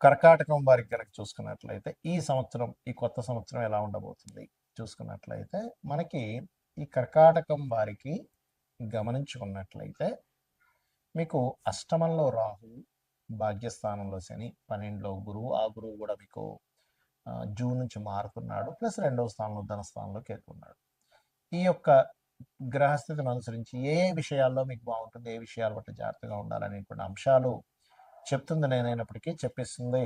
కర్కాటకం వారికి కనుక చూసుకున్నట్లయితే ఈ కొత్త సంవత్సరం ఎలా ఉండబోతుంది చూసుకున్నట్లయితే మనకి ఈ కర్కాటకం వారికి గమనించుకున్నట్లయితే మీకు అష్టమంలో రాహు, భాగ్యస్థానంలో శని, 12లో గురువు. ఆ గురువు కూడా మీకు జూన్ నుంచి మారుతున్నాడు. ప్లస్ 2వ స్థానంలో ధనస్థానంలో కేతున్నాడు. ఈ యొక్క గ్రహస్థితిని అనుసరించి ఏ విషయాల్లో మీకు బాగుంటుంది, ఏ విషయాల పట్ల జాగ్రత్తగా ఉండాలనేటువంటి అంశాలు చెప్తుంది నేనైనప్పటికీ చెప్పిస్తుంది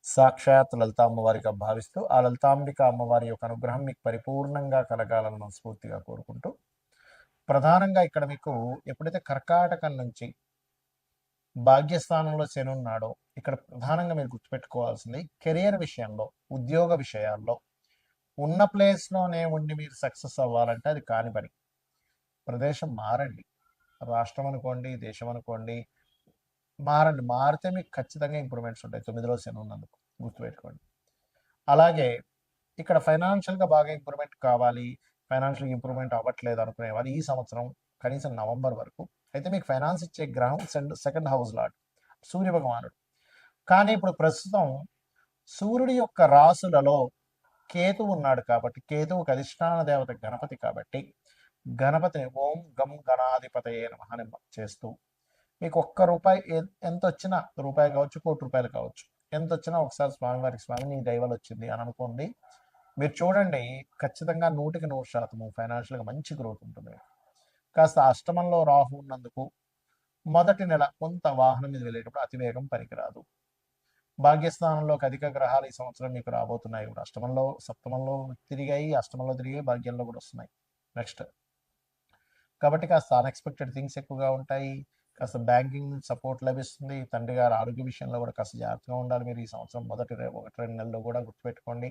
సాక్షాత్ లలిత అమ్మవారిగా భావిస్తూ ఆ లలితాంబిక అమ్మవారి యొక్క అనుగ్రహం మీకు పరిపూర్ణంగా కలగాలని మనస్ఫూర్తిగా కోరుకుంటూ, ప్రధానంగా ఇక్కడ మీకు ఎప్పుడైతే కర్కాటకం నుంచి భాగ్యస్థానంలో శని ఉన్నాడో ఇక్కడ ప్రధానంగా మీరు గుర్తుపెట్టుకోవాల్సింది కెరియర్ విషయంలో, ఉద్యోగ విషయాల్లో ఉన్న ప్లేస్లోనే ఉండి మీరు సక్సెస్ అవ్వాలంటే అది కాని పని. ప్రదేశం మారండి, రాష్ట్రం అనుకోండి, దేశం అనుకోండి, మారండి. మారితే మీకు ఖచ్చితంగా ఇంప్రూవ్మెంట్స్ ఉంటాయి 9లో శని ఉన్నందుకు గుర్తుపెట్టుకోండి. అలాగే ఇక్కడ ఫైనాన్షియల్గా బాగా ఇంప్రూవ్మెంట్ కావాలి, ఫైనాన్షియల్ ఇంప్రూవ్మెంట్ అవ్వట్లేదు అనుకునే వాళ్ళు ఈ సంవత్సరం కనీసం నవంబర్ వరకు అయితే మీకు ఫైనాన్స్ ఇచ్చే గ్రహం సెకండ్ హౌస్ లాట్ సూర్య భగవానుడు. కానీ ఇప్పుడు ప్రస్తుతం సూర్యుడి యొక్క రాసులలో కేతువు ఉన్నాడు కాబట్టి, కేతువుకి అధిష్టాన దేవత గణపతి కాబట్టి గణపతిని ఓం గం గణాధిపతయే నమః అని చేస్తూ మీకు ఒక్క రూపాయి ఎంత వచ్చినా, రూపాయి కావచ్చు, కోటి రూపాయలు కావచ్చు, ఎంత వచ్చినా ఒకసారి స్వామివారికి స్వామి నీ దైవాలు వచ్చింది అని అనుకోండి. మీరు చూడండి ఖచ్చితంగా 100% ఫైనాన్షియల్గా మంచి గ్రోత్ ఉంటుంది. కాస్త అష్టమంలో రాహు ఉన్నందుకు మొదటి నెల కొంత వాహనం మీద వెళ్ళేటప్పుడు అతివేగం పనికిరాదు. భాగ్యస్థానంలోకి అధిక గ్రహాలు ఈ సంవత్సరం మీకు రాబోతున్నాయి కూడా. అష్టమంలో సప్తమంలో తిరిగాయి, అష్టమంలో తిరిగాయి, భాగ్యంలో కూడా వస్తున్నాయి నెక్స్ట్. కాబట్టి కాస్త అన్ఎక్స్పెక్టెడ్ థింగ్స్ ఎక్కువగా ఉంటాయి. కాస్త బ్యాంకింగ్ సపోర్ట్ లభిస్తుంది. తండ్రి గారు ఆరోగ్య విషయంలో కూడా కాస్త జాగ్రత్తగా ఉండాలి మీరు ఈ సంవత్సరం మొదటి 1-2 నెలల్లో కూడా గుర్తుపెట్టుకోండి.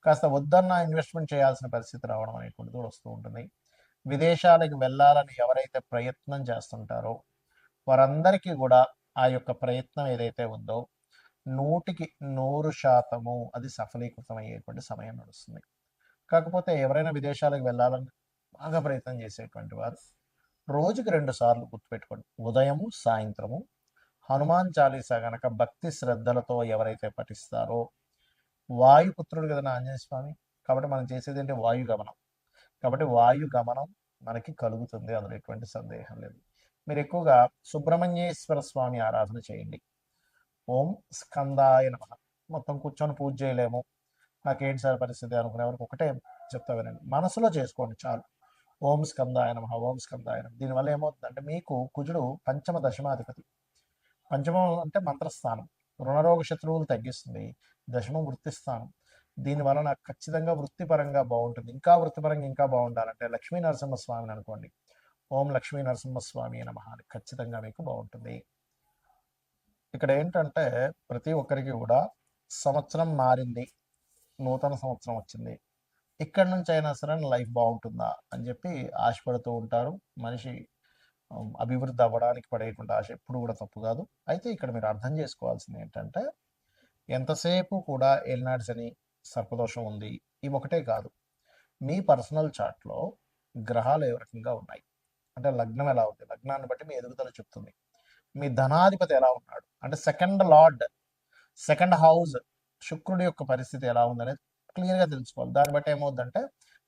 కాస్త వద్దన్న ఇన్వెస్ట్మెంట్ చేయాల్సిన పరిస్థితి రావడం అనేటువంటిది కూడా వస్తూ ఉంటుంది. విదేశాలకు వెళ్ళాలని ఎవరైతే ప్రయత్నం చేస్తుంటారో వారందరికీ కూడా ఆ యొక్క ప్రయత్నం ఏదైతే ఉందో 100% అది సఫలీకృతం అయ్యేటువంటి సమయం నడుస్తుంది. కాకపోతే ఎవరైనా విదేశాలకు వెళ్ళాలని బాగా ప్రయత్నం చేసేటువంటి వారు రోజుకి 2 సార్లు గుర్తుపెట్టుకోండి, ఉదయము సాయంత్రము హనుమాన్ చాలీసా గనక భక్తి శ్రద్ధలతో ఎవరైతే పఠిస్తారో, వాయుపుత్రుడు కదా ఆంజనేయ స్వామి, కాబట్టి మనం చేసేది ఏంటి వాయు గమనం. కాబట్టి వాయు గమనం మనకి కలుగుతుంది, అందులో ఎటువంటి సందేహం లేదు. మీరు ఎక్కువగా సుబ్రహ్మణ్యేశ్వర స్వామి ఆరాధన చేయండి. ఓం స్కందాయ నమః. మొత్తం కూర్చొని పూజ చేయలేము, నాకేంటి సార్ పరిస్థితి అనుకునే వరకు ఒకటే చెప్తా వినండి, మనసులో చేసుకోండి చాలు. ఓం స్కందాయ నమః, ఓం స్కందాయ నమః. దీనివల్ల ఏమవుతుందంటే మీకు కుజుడు పంచమ దశమాధిపతి. పంచమం అంటే మంత్రస్థానం, రుణరోగ శత్రువులు తగ్గిస్తుంది. దశమం వృత్తిస్థానం. దీనివల్ల నాకు ఖచ్చితంగా వృత్తిపరంగా బాగుంటుంది. ఇంకా వృత్తిపరంగా ఇంకా బాగుండాలంటే లక్ష్మీ నరసింహస్వామిని అనుకోండి. ఓం లక్ష్మీ నరసింహస్వామి నమః అని ఖచ్చితంగా మీకు బాగుంటుంది. ఇక్కడ ఏంటంటే ప్రతి ఒక్కరికి కూడా సంవత్సరం మారింది, నూతన సంవత్సరం వచ్చింది, ఇక్కడి నుంచి అయినా సరే లైఫ్ బాగుంటుందా అని చెప్పి ఆశపడుతూ ఉంటారు. మనిషి అభివృద్ధి అవ్వడానికి పడేటువంటి ఆశ ఎప్పుడు కూడా తప్పు కాదు. అయితే ఇక్కడ మీరు అర్థం చేసుకోవాల్సింది ఏంటంటే ఎంతసేపు కూడా ఏలినాటి శని, సర్పదోషం ఉంది, ఇవి ఒకటే కాదు, మీ పర్సనల్ చార్ట్లో గ్రహాలు ఏ రకంగా ఉన్నాయి అంటే లగ్నం ఎలా ఉంది, లగ్నాన్ని బట్టి మీ ఎదుగుదల చెప్తుంది. మీ ధనాధిపతి ఎలా ఉన్నాడు అంటే సెకండ్ హౌస్ శుక్రుడి యొక్క పరిస్థితి ఎలా ఉందనేది క్లియర్గా తెలుసుకోవాలి. దాన్ని బట్టి ఏమవుతుందంటే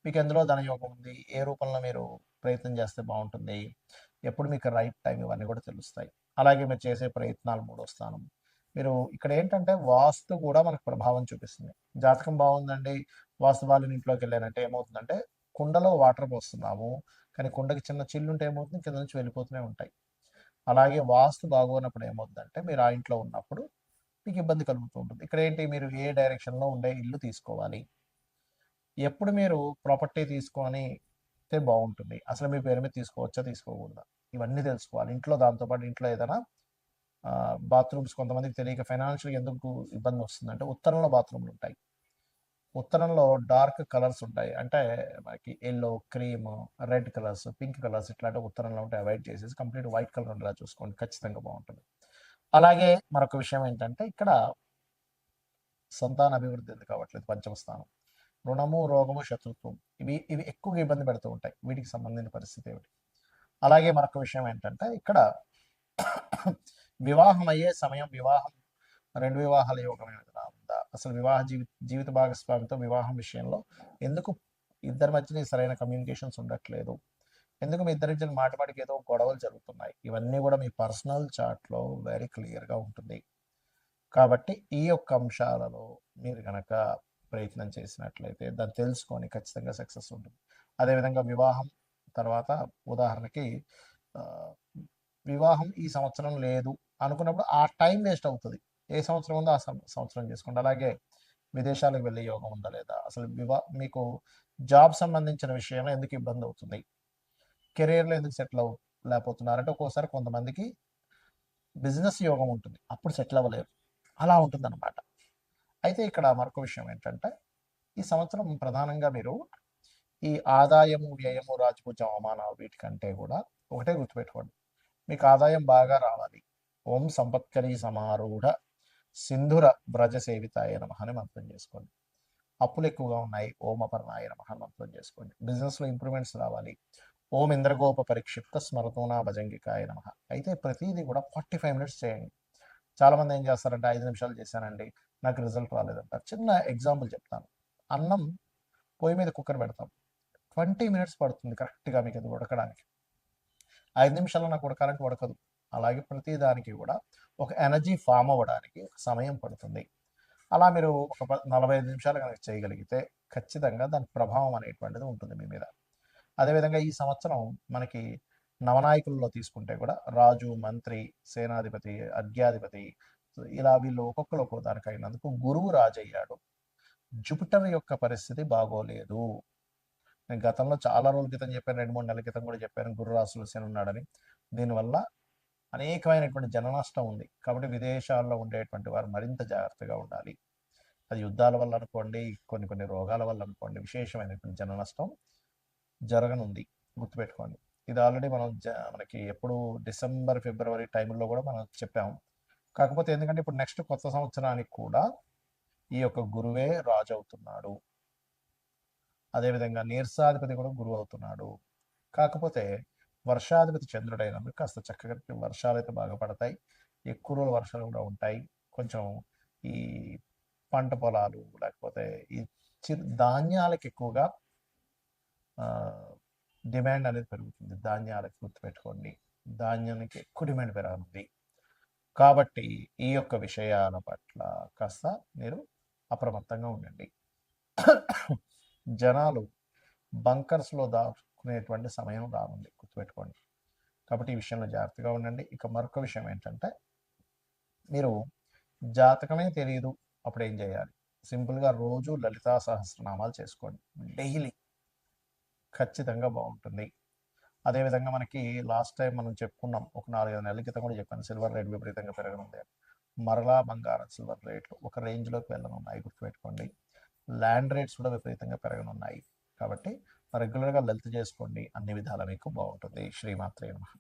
మీకు ఎందులో ధనయోగం ఉంది, ఏ రూపంలో మీరు ప్రయత్నం చేస్తే బాగుంటుంది, ఎప్పుడు మీకు రైట్ టైం, ఇవన్నీ కూడా తెలుస్తాయి. అలాగే మీరు చేసే ప్రయత్నాలు 3వ స్థానం. మీరు ఇక్కడ ఏంటంటే వాస్తు కూడా మనకు ప్రభావం చూపిస్తుంది. జాతకం బాగుందండి, వాస్తు వాళ్ళ ఇంట్లోకి వెళ్ళానంటే ఏమవుతుందంటే కుండలో వాటర్ పోస్తున్నాము, కానీ కుండకి చిన్న చిల్లు ఉంటే ఏమవుతుంది కింద నుంచి వెళ్ళిపోతూనే ఉంటాయి. అలాగే వాస్తు బాగోనప్పుడు ఏమవుతుందంటే మీరు ఆ ఇంట్లో ఉన్నప్పుడు మీకు ఇబ్బంది కలుగుతూ ఉంటుంది. ఇక్కడ ఏంటి, మీరు ఏ డైరెక్షన్లో ఉండే ఇల్లు తీసుకోవాలి, ఎప్పుడు మీరు ప్రాపర్టీ తీసుకొని బాగుంటుంది, అసలు మీ పేరు మీద తీసుకోవచ్చా తీసుకోకూడదా, ఇవన్నీ తెలుసుకోవాలి. ఇంట్లో దాంతోపాటు ఇంట్లో ఏదైనా బాత్రూమ్స్ కొంతమందికి తెలియక ఫైనాన్షియల్గా ఎందుకు ఇబ్బంది వస్తుందంటే ఉత్తరంలో బాత్రూమ్లు ఉంటాయి, ఉత్తరంలో డార్క్ కలర్స్ ఉంటాయి, అంటే మనకి yellow, cream, red colours, pink colours ఇట్లాంటి ఉత్తరంలో ఉంటే అవాయిడ్ చేసేసి కంప్లీట్ వైట్ కలర్ ఉండేలా చూసుకోండి, ఖచ్చితంగా బాగుంటుంది. అలాగే మరొక విషయం ఏంటంటే ఇక్కడ సంతాన అభివృద్ధి ఎందుకు కావట్లేదు, పంచమ స్థానం, రుణము, రోగము, శత్రుత్వం, ఇవి ఎక్కువగా ఇబ్బంది పెడుతూ ఉంటాయి. వీటికి సంబంధించిన పరిస్థితి ఏమిటి. అలాగే మరొక విషయం ఏంటంటే ఇక్కడ వివాహం అయ్యే సమయం, వివాహం రెండు వివాహాల యోగం ఏమైనా ఉందా? అసలు వివాహ జీవిత భాగస్వామితో వివాహం విషయంలో ఎందుకు ఇద్దరి మధ్యన సరైన కమ్యూనికేషన్స్ ఉండట్లేదు? ఎందుకు మీ ఇద్దరి మాటికి ఏదో గొడవలు జరుగుతున్నాయి? ఇవన్నీ కూడా మీ పర్సనల్ చార్ట్లో వెరీ క్లియర్గా ఉంటుంది. కాబట్టి ఈ యొక్క అంశాలలో మీరు కనుక ప్రయత్నం చేసినట్లయితే దాన్ని తెలుసుకొని ఖచ్చితంగా సక్సెస్ ఉంటుంది. అదేవిధంగా వివాహం తర్వాత ఉదాహరణకి వివాహం ఈ సంవత్సరం లేదు అనుకున్నప్పుడు ఆ టైం వేస్ట్ అవుతుంది. ఏ సంవత్సరం ఉందో ఆ సంవత్సరం చేసుకోండి. అలాగే విదేశాలకు వెళ్ళే యోగం ఉందా లేదా? అసలు మీకు జాబ్ సంబంధించిన విషయంలో ఎందుకు ఇబ్బంది అవుతుంది? కెరీర్లో ఎందుకు సెటిల్ లేకపోతున్నారంటే ఒక్కోసారి కొంతమందికి బిజినెస్ యోగం ఉంటుంది, అప్పుడు సెటిల్ అవ్వలేరు. అలా ఉంటుందన్నమాట. అయితే ఇక్కడ మరొక విషయం ఏంటంటే ఈ సంవత్సరం ప్రధానంగా మీరు ఈ ఆదాయము, వ్యయము, రాజపూజ్యం, అవమానాలు వీటికంటే కూడా ఒకటే గుర్తుపెట్టుకోండి. మీకు ఆదాయం బాగా రావాలి. ఓం సంపత్కరీ సమారూఢ సింధుర వ్రజ సేవితాయ నమః అని మంత్రం చేసుకోండి. అప్పులు ఎక్కువగా ఉన్నాయి, ఓం అపర్ణాయ నమః అని మంత్రం చేసుకోండి. బిజినెస్లో ఇంప్రూవ్మెంట్స్ రావాలి, ఓం ఇంద్రగోప పరిక్షిప్త స్మరతోనా భజంగికాయ నమః. అయితే ప్రతిదీ కూడా 45 మినిట్స్ చేయండి. చాలామంది ఏం చేస్తారంటే 5 నిమిషాలు చేశానండి, నాకు రిజల్ట్ రాలేదంటారు. చిన్న ఎగ్జాంపుల్ చెప్తాను. అన్నం పొయ్యి మీద కుక్కర్ పెడతాం, 20 మినిట్స్ పడుతుంది కరెక్ట్గా మీకు అది ఉడకడానికి. 5 నిమిషాల్లో నాకు ఉడకాలంటే ఉడకదు. అలాగే ప్రతి దానికి కూడా ఒక ఎనర్జీ ఫామ్ అవ్వడానికి ఒక సమయం పడుతుంది. అలా మీరు ఒక 45 నిమిషాలు కనుక చేయగలిగితే ఖచ్చితంగా దాని ప్రభావం అనేటువంటిది ఉంటుంది మీ మీద. అదేవిధంగా ఈ సంవత్సరం మనకి నవనాయకుల్లో తీసుకుంటే కూడా రాజు, మంత్రి, సేనాధిపతి, అర్ఘ్యాధిపతి ఇలా వీళ్ళు ఒక్కొక్కరు దానికి అయినందుకు గురువు రాజు అయ్యాడు. జూపిటర్ యొక్క పరిస్థితి బాగోలేదు. నేను గతంలో చాలా రోజుల క్రితం చెప్పాను, 2-3 నెలల క్రితం కూడా చెప్పాను గురు రాశిలో శని ఉన్నాడని. దీనివల్ల అనేకమైనటువంటి జన నష్టం ఉంది. కాబట్టి విదేశాల్లో ఉండేటువంటి వారు మరింత జాగ్రత్తగా ఉండాలి. అది యుద్ధాల వల్ల అనుకోండి, కొన్ని రోగాల వల్ల అనుకోండి, విశేషమైనటువంటి జన నష్టం జరగనుంది, గుర్తుపెట్టుకోండి. ఇది ఆల్రెడీ మనం మనకి ఎప్పుడు డిసెంబర్, ఫిబ్రవరి టైంలో కూడా మనం చెప్పాము. కాకపోతే ఎందుకంటే ఇప్పుడు నెక్స్ట్ కొత్త సంవత్సరానికి కూడా ఈ యొక్క గురువే రాజు అవుతున్నాడు. అదేవిధంగా నీర్సాధిపతి కూడా గురువు అవుతున్నాడు. కాకపోతే వర్షాధిపతి చంద్రుడైనందుకు కాస్త చక్కగా వర్షాలు అయితే బాగా పడతాయి, ఎక్కువ రోజులు వర్షాలు కూడా ఉంటాయి. కొంచెం ఈ పంట పొలాలు లేకపోతే ఈ ధాన్యాలకు ఎక్కువగా డిమాండ్ అనేది పెరుగుతుంది. ధాన్యాలకు గుర్తుపెట్టుకోండి, ధాన్యానికి ఎక్కువ డిమాండ్ పెరగనుంది. కాబట్టి ఈ యొక్క విషయాల పట్ల కాస్త మీరు అప్రమత్తంగా ఉండండి. జనాలు బంకర్స్లో దాచుకునేటువంటి సమయం రానుంది, గుర్తుపెట్టుకోండి. కాబట్టి ఈ విషయంలో జాగ్రత్తగా ఉండండి. ఇక మరొక విషయం ఏంటంటే మీరు జాతకమే తెలియదు, అప్పుడు ఏం చేయాలి? సింపుల్గా రోజు లలితా సహస్రనామాలు చేసుకోండి డైలీ, ఖచ్చితంగా బాగుంటుంది. అదేవిధంగా మనకి లాస్ట్ టైం మనం చెప్పుకున్నాం, ఒక 4-5 నెలల క్రితం కూడా చెప్పాను, సిల్వర్ రేట్ విపరీతంగా పెరగనుంది. మరలా బంగారం, సిల్వర్ రేట్లు ఒక రేంజ్లోకి వెళ్ళనున్నాయి, గుర్తుపెట్టుకోండి. ల్యాండ్ రేట్స్ కూడా విపరీతంగా పెరగనున్నాయి. కాబట్టి రెగ్యులర్గా లలిత చేసుకోండి, అన్ని విధాలా మీకు బాగుంటుంది. శ్రీమాత్రే నమః.